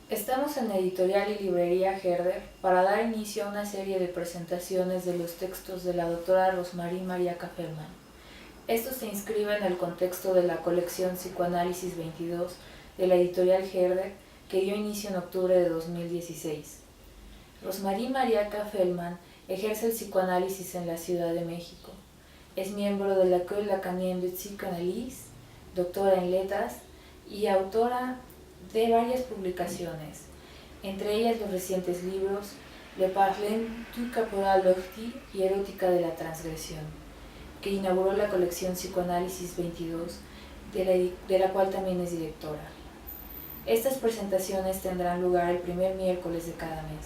Estamos en Editorial y Librería Herder para dar inicio a una serie de presentaciones de los textos de la doctora Rosmarie Mariaca Feldman. Esto se inscribe en el contexto de la colección Psicoanálisis 22 de la Editorial Herder, que dio inicio en octubre de 2016. Rosmarie Mariaca Feldman ejerce el psicoanálisis en la Ciudad de México. Es miembro de la École Lacanienne de Psychanalyse, doctora en letras y autora de varias publicaciones, entre ellas los recientes libros Le Parlement du Caporal Lortie y Erótica de la Transgresión, que inauguró la colección Psicoanálisis 22, de la cual también es directora. Estas presentaciones tendrán lugar el primer miércoles de cada mes.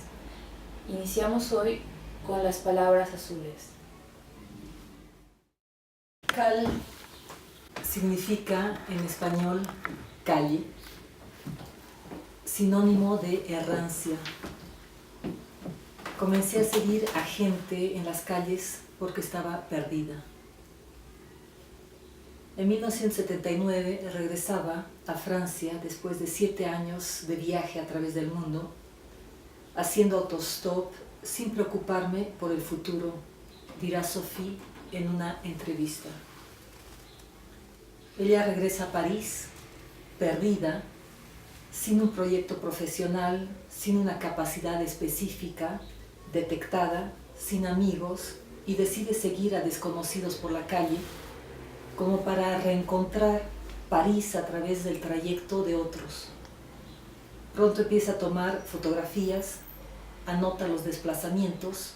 Iniciamos hoy con las palabras azules. Cal significa en español calle, sinónimo de errancia. Comencé a seguir a gente en las calles porque estaba perdida. En 1979 regresaba a Francia después de 7 años de viaje a través del mundo, haciendo autostop sin preocuparme por el futuro, dirá Sophie en una entrevista. Ella regresa a París, perdida, sin un proyecto profesional, sin una capacidad específica, detectada, sin amigos, y decide seguir a desconocidos por la calle, como para reencontrar París a través del trayecto de otros. Pronto empieza a tomar fotografías, anota los desplazamientos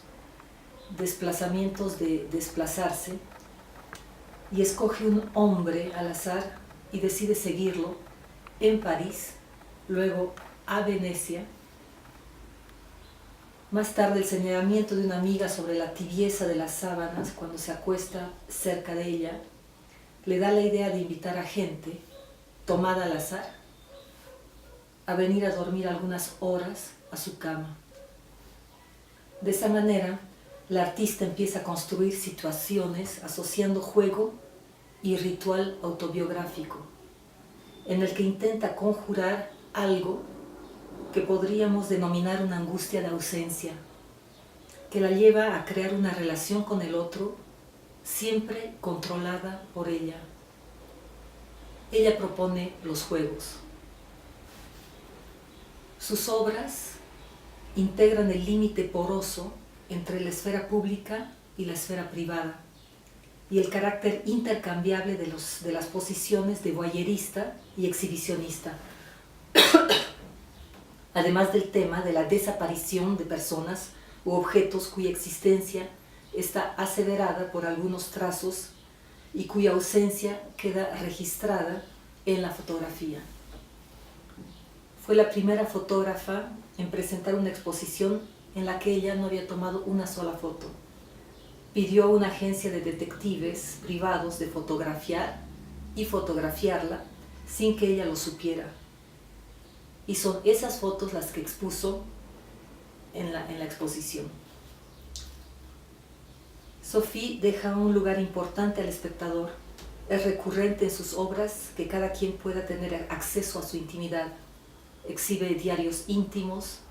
de desplazarse, y escoge un hombre al azar y decide seguirlo en París, luego a Venecia. Más tarde el señalamiento de una amiga sobre la tibieza de las sábanas cuando se acuesta cerca de ella le da la idea de invitar a gente, tomada al azar, a venir a dormir algunas horas a su cama. De esa manera, la artista empieza a construir situaciones asociando juego y ritual autobiográfico, en el que intenta conjurar algo que podríamos denominar una angustia de ausencia, que la lleva a crear una relación con el otro, siempre controlada por ella. Ella propone los juegos. Sus obras integran el límite poroso entre la esfera pública y la esfera privada, y el carácter intercambiable de las posiciones de voyerista y exhibicionista, además del tema de la desaparición de personas u objetos cuya existencia está aseverada por algunos trazos y cuya ausencia queda registrada en la fotografía. Fue la primera fotógrafa en presentar una exposición en la que ella no había tomado una sola foto. Pidió a una agencia de detectives privados de fotografiar y fotografiarla sin que ella lo supiera. Y son esas fotos las que expuso en la exposición. Sophie deja un lugar importante al espectador. Es recurrente en sus obras que cada quien pueda tener acceso a su intimidad. Exhibe diarios íntimos,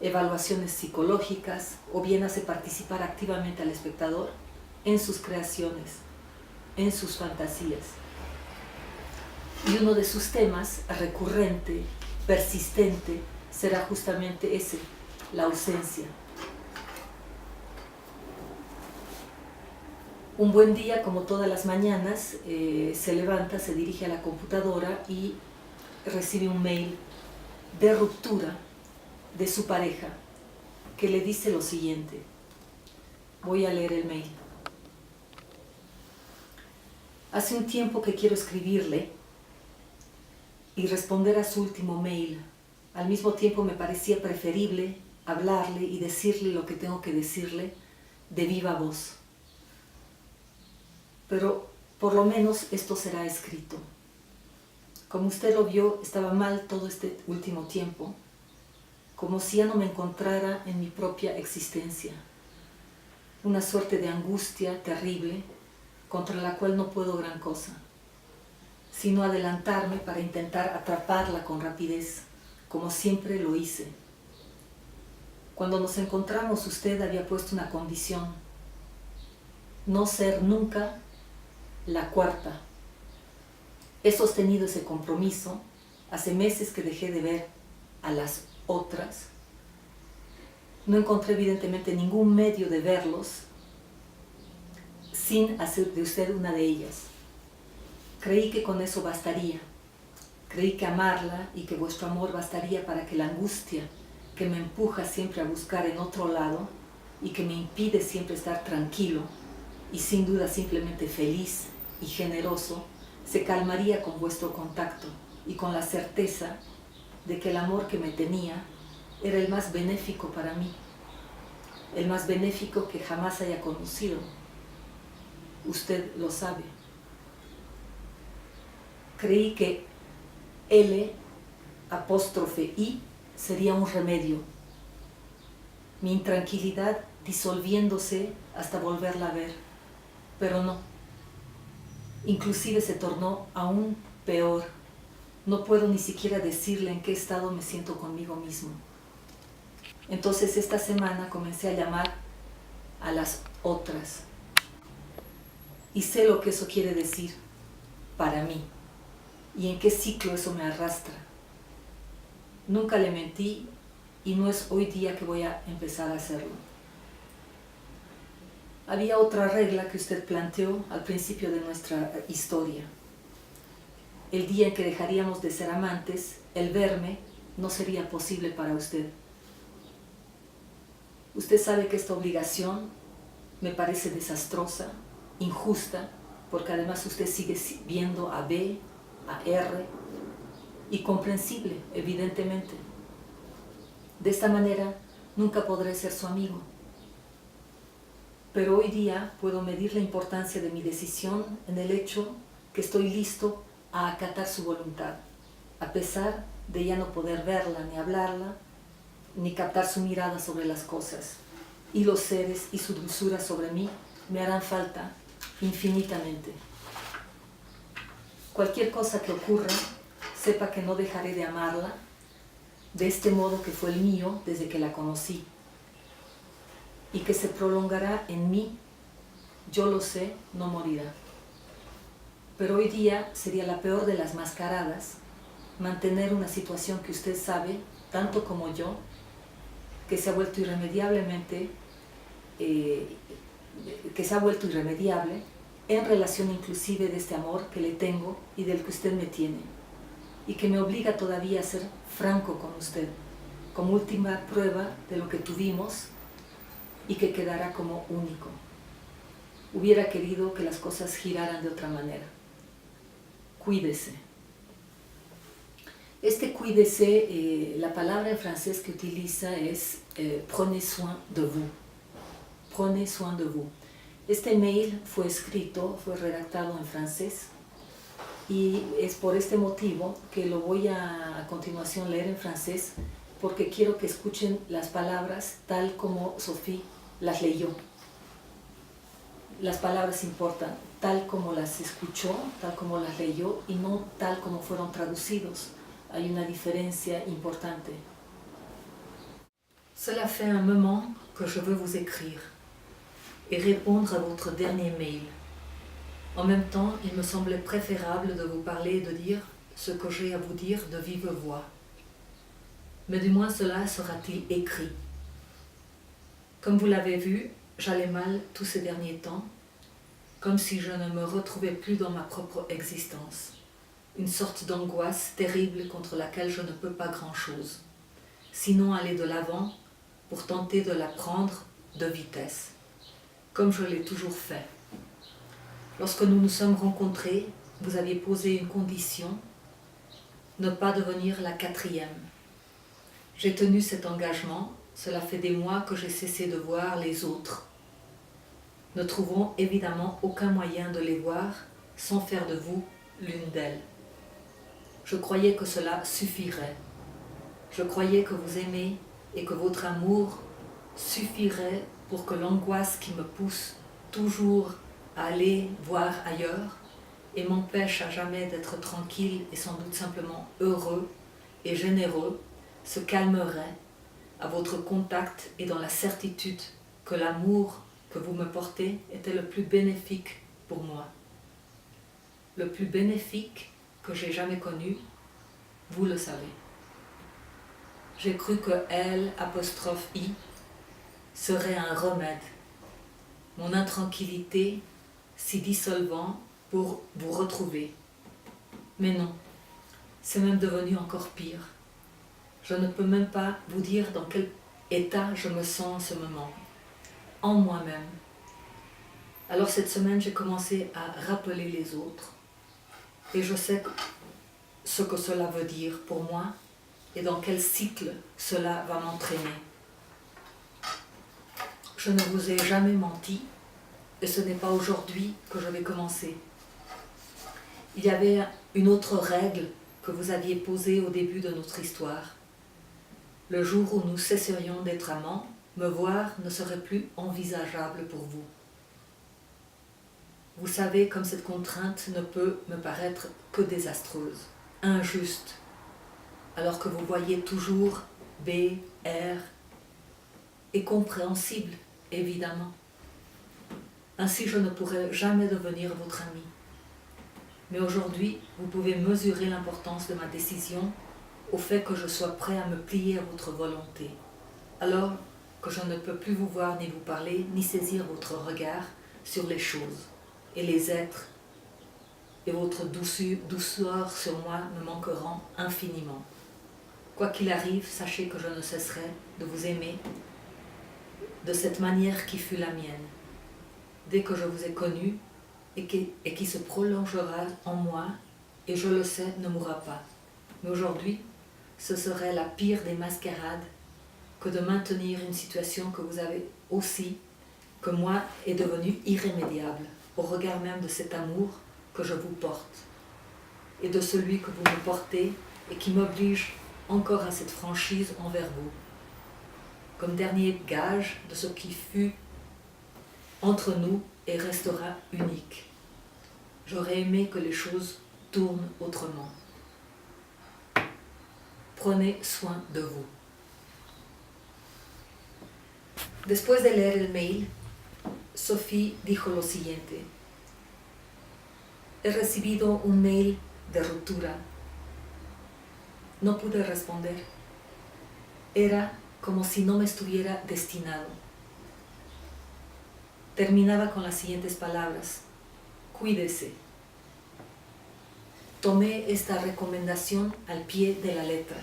evaluaciones psicológicas, o bien hace participar activamente al espectador en sus creaciones, en sus fantasías. Y uno de sus temas recurrente, persistente, será justamente ese, la ausencia. Un buen día, como todas las mañanas, se levanta, se dirige a la computadora y recibe un mail de ruptura de su pareja, que le dice lo siguiente. Voy a leer el mail. Hace un tiempo que quiero escribirle y responder a su último mail. Al mismo tiempo me parecía preferible hablarle y decirle lo que tengo que decirle de viva voz. Pero por lo menos esto será escrito. Como usted lo vio, estaba mal todo este último tiempo, como si ya no me encontrara en mi propia existencia. Una suerte de angustia terrible contra la cual no puedo gran cosa, sino adelantarme para intentar atraparla con rapidez, como siempre lo hice. Cuando nos encontramos, usted había puesto una condición: no ser nunca la cuarta. He sostenido ese compromiso. Hace meses que dejé de ver a las otras. No encontré evidentemente ningún medio de verlos sin hacer de usted una de ellas. Creí que con eso bastaría. Creí que amarla y que vuestro amor bastaría para que la angustia que me empuja siempre a buscar en otro lado y que me impide siempre estar tranquilo y sin duda simplemente feliz y generoso, se calmaría con vuestro contacto y con la certeza de que el amor que me tenía era el más benéfico para mí, el más benéfico que jamás haya conocido. Usted lo sabe. Creí que L', apóstrofe I, sería un remedio. Mi intranquilidad disolviéndose hasta volverla a ver, pero no. Inclusive se tornó aún peor. No puedo ni siquiera decirle en qué estado me siento conmigo mismo. Entonces esta semana comencé a llamar a las otras. Y sé lo que eso quiere decir para mí y en qué ciclo eso me arrastra. Nunca le mentí y no es hoy día que voy a empezar a hacerlo. Había otra regla que usted planteó al principio de nuestra historia. El día en que dejaríamos de ser amantes, el verme no sería posible para usted. Usted sabe que esta obligación me parece desastrosa, injusta, porque además usted sigue viendo a B, a R, y comprensible, evidentemente. De esta manera, nunca podré ser su amigo. Pero hoy día puedo medir la importancia de mi decisión en el hecho que estoy listo a acatar su voluntad, a pesar de ya no poder verla, ni hablarla, ni captar su mirada sobre las cosas. Y los seres y su dulzura sobre mí me harán falta infinitamente. Cualquier cosa que ocurra, sepa que no dejaré de amarla de este modo que fue el mío desde que la conocí y que se prolongará en mí, yo lo sé, no morirá. Pero hoy día sería la peor de las mascaradas mantener una situación que usted sabe, tanto como yo, que se ha vuelto irremediablemente, que se ha vuelto irremediable en relación inclusive de este amor que le tengo y del que usted me tiene, y que me obliga todavía a ser franco con usted, como última prueba de lo que tuvimos y que quedará como único. Hubiera querido que las cosas giraran de otra manera. Cuídese. Este cuídese, la palabra en francés que utiliza es prenez soin de vous. Prenez soin de vous. Este mail fue escrito, fue redactado en francés y es por este motivo que lo voy a continuación leer en francés, porque quiero que escuchen las palabras tal como Sophie las leyó. Las palabras importan tal como las escuchó, tal como las leyó y no tal como fueron traducidos. Hay una diferencia importante. Cela fait un moment que je veux vous écrire et répondre à votre dernier mail. En même temps, il me semblait préférable de vous parler et de dire ce que j'ai à vous dire de vive voix. Mais du moins cela sera-t-il écrit. Comme vous l'avez vu, j'allais mal tous ces derniers temps, comme si je ne me retrouvais plus dans ma propre existence. Une sorte d'angoisse terrible contre laquelle je ne peux pas grand-chose, sinon aller de l'avant pour tenter de la prendre de vitesse, comme je l'ai toujours fait. Lorsque nous nous sommes rencontrés, vous aviez posé une condition, ne pas devenir la quatrième. J'ai tenu cet engagement, cela fait des mois que j'ai cessé de voir les autres. Ne trouvons évidemment aucun moyen de les voir sans faire de vous l'une d'elles. Je croyais que cela suffirait. Je croyais que vous aimez et que votre amour suffirait pour que l'angoisse qui me pousse toujours à aller voir ailleurs et m'empêche à jamais d'être tranquille et sans doute simplement heureux et généreux se calmerait à votre contact et dans la certitude que l'amour que vous me portez était le plus bénéfique pour moi. Le plus bénéfique que j'ai jamais connu, vous le savez. J'ai cru que L'(I) serait un remède, mon intranquillité s'y dissolvant pour vous retrouver. Mais non, c'est même devenu encore pire. Je ne peux même pas vous dire dans quel état je me sens en ce moment, en moi-même. Alors cette semaine, j'ai commencé à rappeler les autres. Et je sais ce que cela veut dire pour moi et dans quel cycle cela va m'entraîner. Je ne vous ai jamais menti et ce n'est pas aujourd'hui que je vais commencer. Il y avait une autre règle que vous aviez posée au début de notre histoire. Le jour où nous cesserions d'être amants, me voir ne serait plus envisageable pour vous. Vous savez comme cette contrainte ne peut me paraître que désastreuse, injuste, alors que vous voyez toujours B, R, et compréhensible, évidemment. Ainsi, je ne pourrai jamais devenir votre ami. Mais aujourd'hui, vous pouvez mesurer l'importance de ma décision au fait que je sois prêt à me plier à votre volonté. Alors que je ne peux plus vous voir ni vous parler, ni saisir votre regard sur les choses et les êtres, et votre douceur sur moi me manqueront infiniment. Quoi qu'il arrive, sachez que je ne cesserai de vous aimer de cette manière qui fut la mienne, dès que je vous ai connu et qui se prolongera en moi, et je le sais, ne mourra pas. Mais aujourd'hui, ce serait la pire des mascarades que de maintenir une situation que vous avez aussi, que moi, est devenue irrémédiable, au regard même de cet amour que je vous porte, et de celui que vous me portez et qui m'oblige encore à cette franchise envers vous, comme dernier gage de ce qui fut entre nous et restera unique. J'aurais aimé que les choses tournent autrement. Prenez soin de vous. Después de leer el mail, Sophie dijo lo siguiente: he recibido un mail de ruptura. No pude responder. Era como si no me estuviera destinado. Terminaba con las siguientes palabras: cuídese. Tomé esta recomendación al pie de la letra.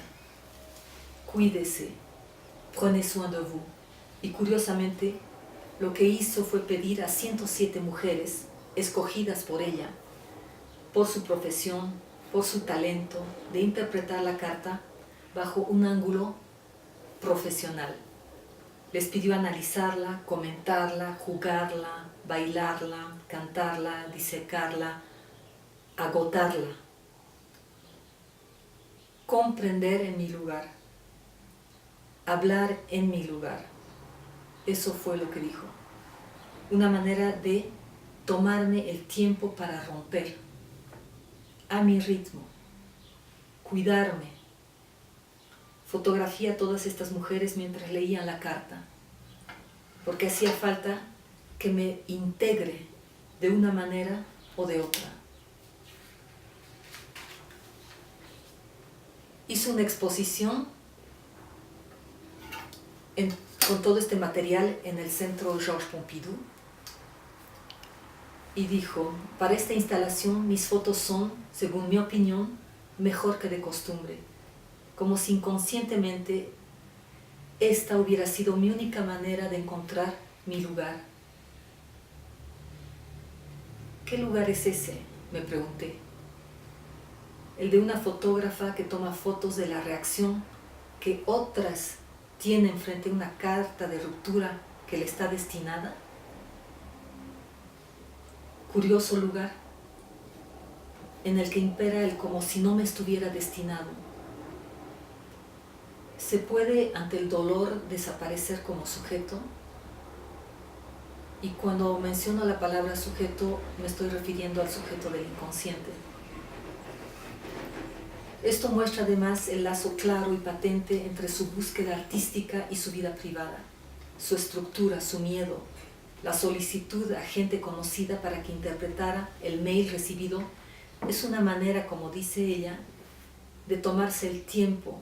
Cuídese, prenez soin de vous. Y curiosamente, lo que hizo fue pedir a 107 mujeres escogidas por ella, por su profesión, por su talento de interpretar la carta bajo un ángulo profesional. Les pidió analizarla, comentarla, jugarla, bailarla, cantarla, disecarla, agotarla. Comprender en mi lugar, hablar en mi lugar. Eso fue lo que dijo. Una manera de tomarme el tiempo para romper, a mi ritmo, cuidarme. Fotografié a todas estas mujeres mientras leían la carta, porque hacía falta que me integre de una manera o de otra. Hice una exposición con todo este material en el Centro Georges Pompidou y dijo: para esta instalación mis fotos son, según mi opinión, mejor que de costumbre, como si inconscientemente esta hubiera sido mi única manera de encontrar mi lugar. ¿Qué lugar es ese?, me pregunté. El de una fotógrafa que toma fotos de la reacción que otras tienen frente a una carta de ruptura que le está destinada. Curioso lugar en el que impera el como si no me estuviera destinado. ¿Se puede ante el dolor desaparecer como sujeto? Y cuando menciono la palabra sujeto, me estoy refiriendo al sujeto del inconsciente. Esto muestra además el lazo claro y patente entre su búsqueda artística y su vida privada, su estructura, su miedo, la solicitud a gente conocida para que interpretara el mail recibido. Es una manera, como dice ella, de tomarse el tiempo,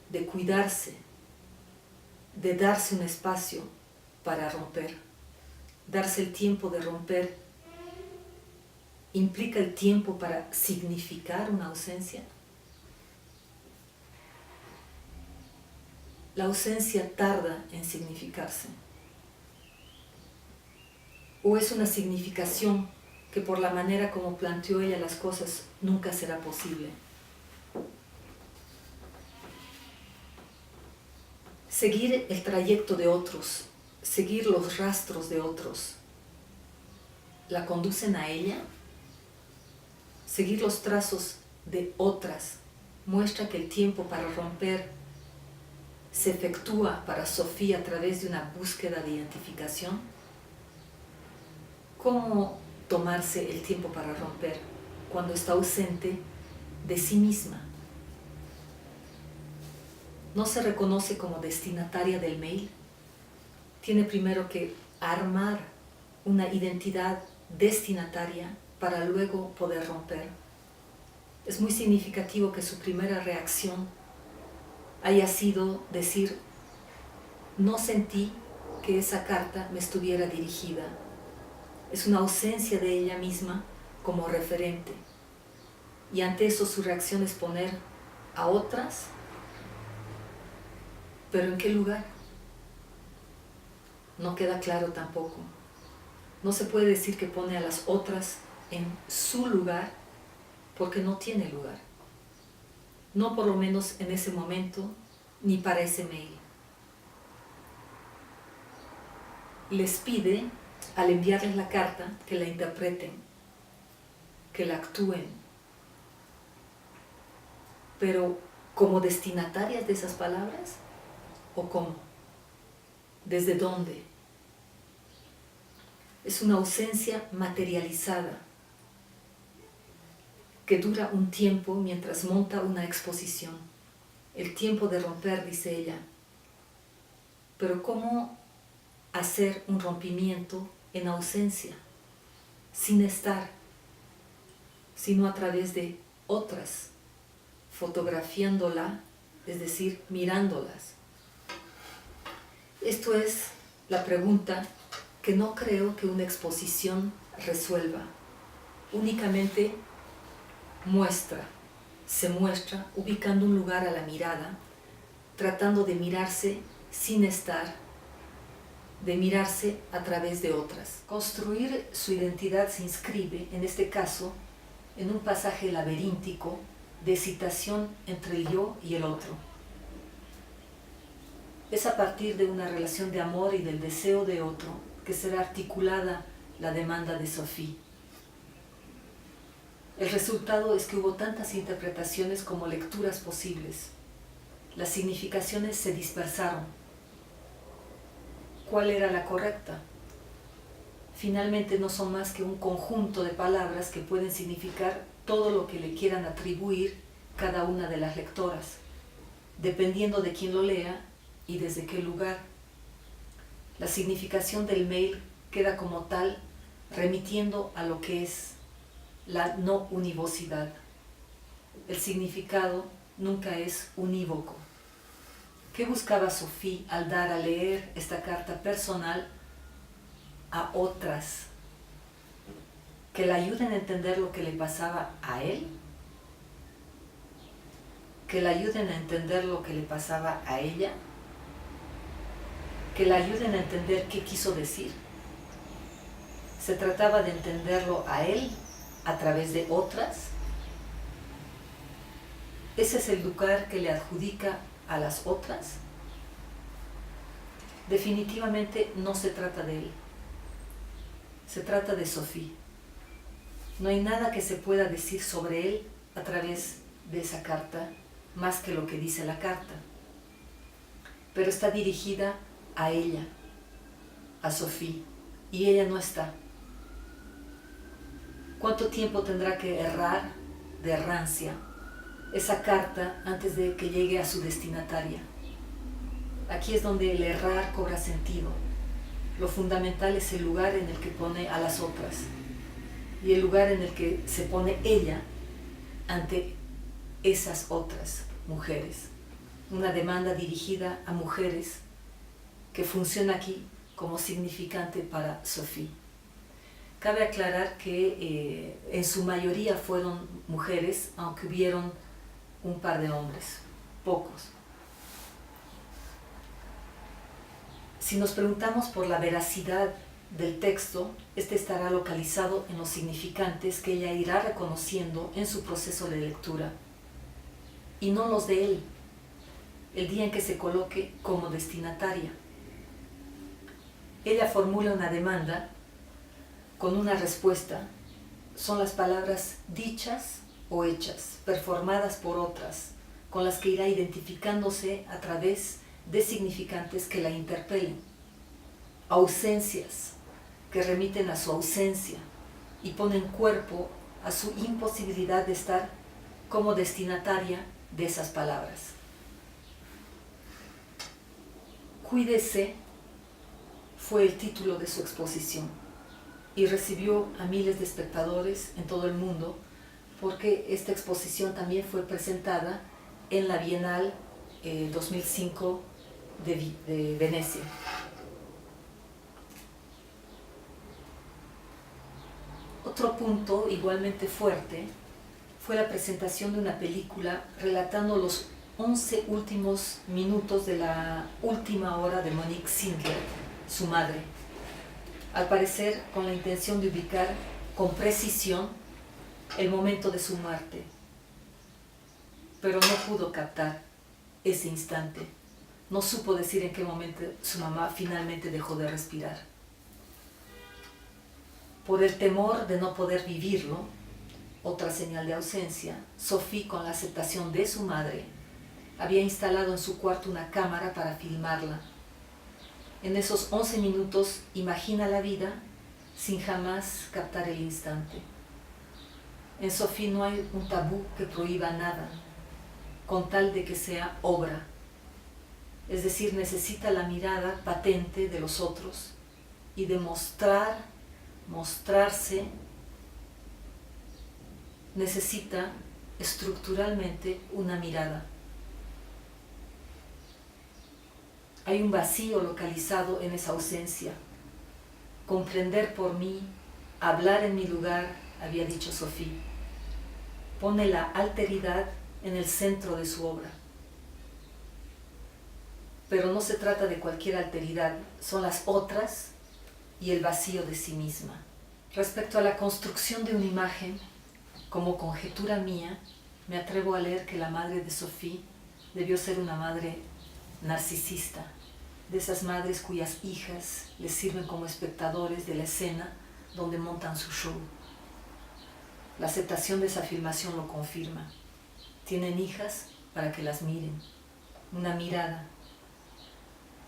de cuidarse, de darse un espacio para romper. Darse el tiempo de romper implica el tiempo para significar una ausencia. La ausencia tarda en significarse. ¿O es una significación que por la manera como planteó ella las cosas nunca será posible? Seguir el trayecto de otros, seguir los rastros de otros, ¿la conducen a ella? Seguir los trazos de otras muestra que el tiempo para romper se efectúa para Sofía a través de una búsqueda de identificación. ¿Cómo tomarse el tiempo para romper cuando está ausente de sí misma? No se reconoce como destinataria del mail. Tiene primero que armar una identidad destinataria para luego poder romper. Es muy significativo que su primera reacción haya sido decir: no sentí que esa carta me estuviera dirigida. Es una ausencia de ella misma como referente. Y ante eso su reacción es poner a otras, ¿pero en qué lugar? No queda claro tampoco. No se puede decir que pone a las otras en su lugar porque no tiene lugar. No por lo menos en ese momento ni para ese mail. Les pide, al enviarles la carta, que la interpreten, que la actúen, pero ¿como destinatarias de esas palabras? ¿O cómo? ¿Desde dónde? Es una ausencia materializada que dura un tiempo mientras monta una exposición. El tiempo de romper, dice ella. Pero ¿cómo hacer un rompimiento en ausencia, sin estar, sino a través de otras, fotografiándola, es decir, mirándolas? Esto es la pregunta que no creo que una exposición resuelva. Únicamente se muestra ubicando un lugar a la mirada, tratando de mirarse sin estar, de mirarse a través de otras. Construir su identidad se inscribe, en este caso, en un pasaje laberíntico de excitación entre el yo y el otro. Es a partir de una relación de amor y del deseo de otro que será articulada la demanda de Sophie. El resultado es que hubo tantas interpretaciones como lecturas posibles. Las significaciones se dispersaron. ¿Cuál era la correcta? Finalmente no son más que un conjunto de palabras que pueden significar todo lo que le quieran atribuir cada una de las lectoras, dependiendo de quién lo lea y desde qué lugar. La significación del mail queda como tal, remitiendo a lo que es la no univocidad. El significado nunca es unívoco. ¿Qué buscaba Sophie al dar a leer esta carta personal a otras? ¿Que la ayuden a entender lo que le pasaba a él? ¿Que la ayuden a entender lo que le pasaba a ella? ¿Que la ayuden a entender qué quiso decir? ¿Se trataba de entenderlo a él a través de otras? ¿Ese es el lugar que le adjudica a las otras? Definitivamente no se trata de él. Se trata de Sophie. No hay nada que se pueda decir sobre él a través de esa carta, más que lo que dice la carta. Pero está dirigida a ella, a Sophie, y ella no está. ¿Cuánto tiempo tendrá que errar de errancia esa carta antes de que llegue a su destinataria. Aquí es donde el errar cobra sentido. Lo fundamental es el lugar en el que pone a las otras y el lugar en el que se pone ella ante esas otras mujeres. Una demanda dirigida a mujeres que funciona aquí como significante para Sophie. Cabe aclarar que en su mayoría fueron mujeres, aunque hubieron un par de hombres, pocos. Si nos preguntamos por la veracidad del texto, este estará localizado en los significantes que ella irá reconociendo en su proceso de lectura, y no los de él, el día en que se coloque como destinataria. Ella formula una demanda con una respuesta. Son las palabras dichas o hechas, performadas por otras, con las que irá identificándose a través de significantes que la interpelen. Ausencias que remiten a su ausencia y ponen cuerpo a su imposibilidad de estar como destinataria de esas palabras. Cuídese fue el título de su exposición y recibió a miles de espectadores en todo el mundo porque esta exposición también fue presentada en la Bienal 2005 de Venecia. Otro punto igualmente fuerte fue la presentación de una película relatando los 11 últimos minutos de la última hora de Monique Sindler, su madre, al parecer con la intención de ubicar con precisión el momento de su muerte, pero no pudo captar ese instante, no supo decir en qué momento su mamá finalmente dejó de respirar. Por el temor de no poder vivirlo, otra señal de ausencia, Sophie, con la aceptación de su madre, había instalado en su cuarto una cámara para filmarla. En esos 11 minutos imagina la vida sin jamás captar el instante. En Sophie no hay un tabú que prohíba nada, con tal de que sea obra. Es decir, necesita la mirada patente de los otros y de mostrarse, necesita estructuralmente una mirada. Hay un vacío localizado en esa ausencia. Comprender por mí, hablar en mi lugar, había dicho Sophie. Pone la alteridad en el centro de su obra. Pero no se trata de cualquier alteridad, son las otras y el vacío de sí misma. Respecto a la construcción de una imagen, como conjetura mía, me atrevo a leer que la madre de Sophie debió ser una madre narcisista, de esas madres cuyas hijas les sirven como espectadores de la escena donde montan su show. La aceptación de esa filmación lo confirma. Tienen hijas para que las miren. Una mirada,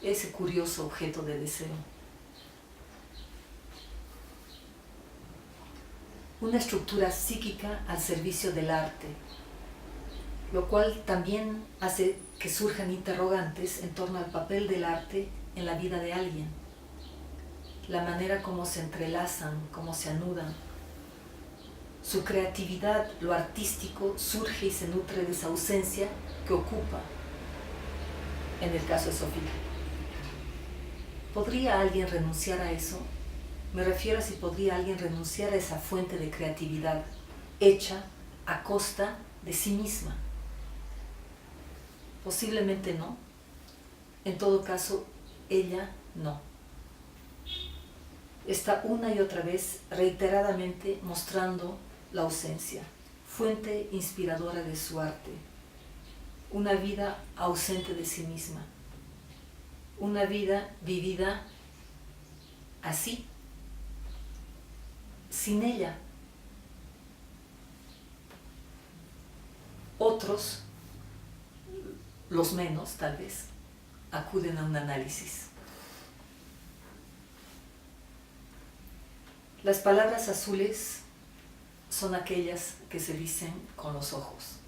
ese curioso objeto de deseo. Una estructura psíquica al servicio del arte, lo cual también hace que surjan interrogantes en torno al papel del arte en la vida de alguien, la manera como se entrelazan, cómo se anudan. Su creatividad, lo artístico, surge y se nutre de esa ausencia que ocupa, en el caso de Sophie. ¿Podría alguien renunciar a eso? Me refiero a si podría alguien renunciar a esa fuente de creatividad hecha a costa de sí misma. Posiblemente no. En todo caso, ella no. Está una y otra vez reiteradamente mostrando la ausencia, fuente inspiradora de su arte, una vida ausente de sí misma, una vida vivida así, sin ella. Otros, los menos tal vez, acuden a un análisis. Las palabras azules son aquellas que se dicen con los ojos.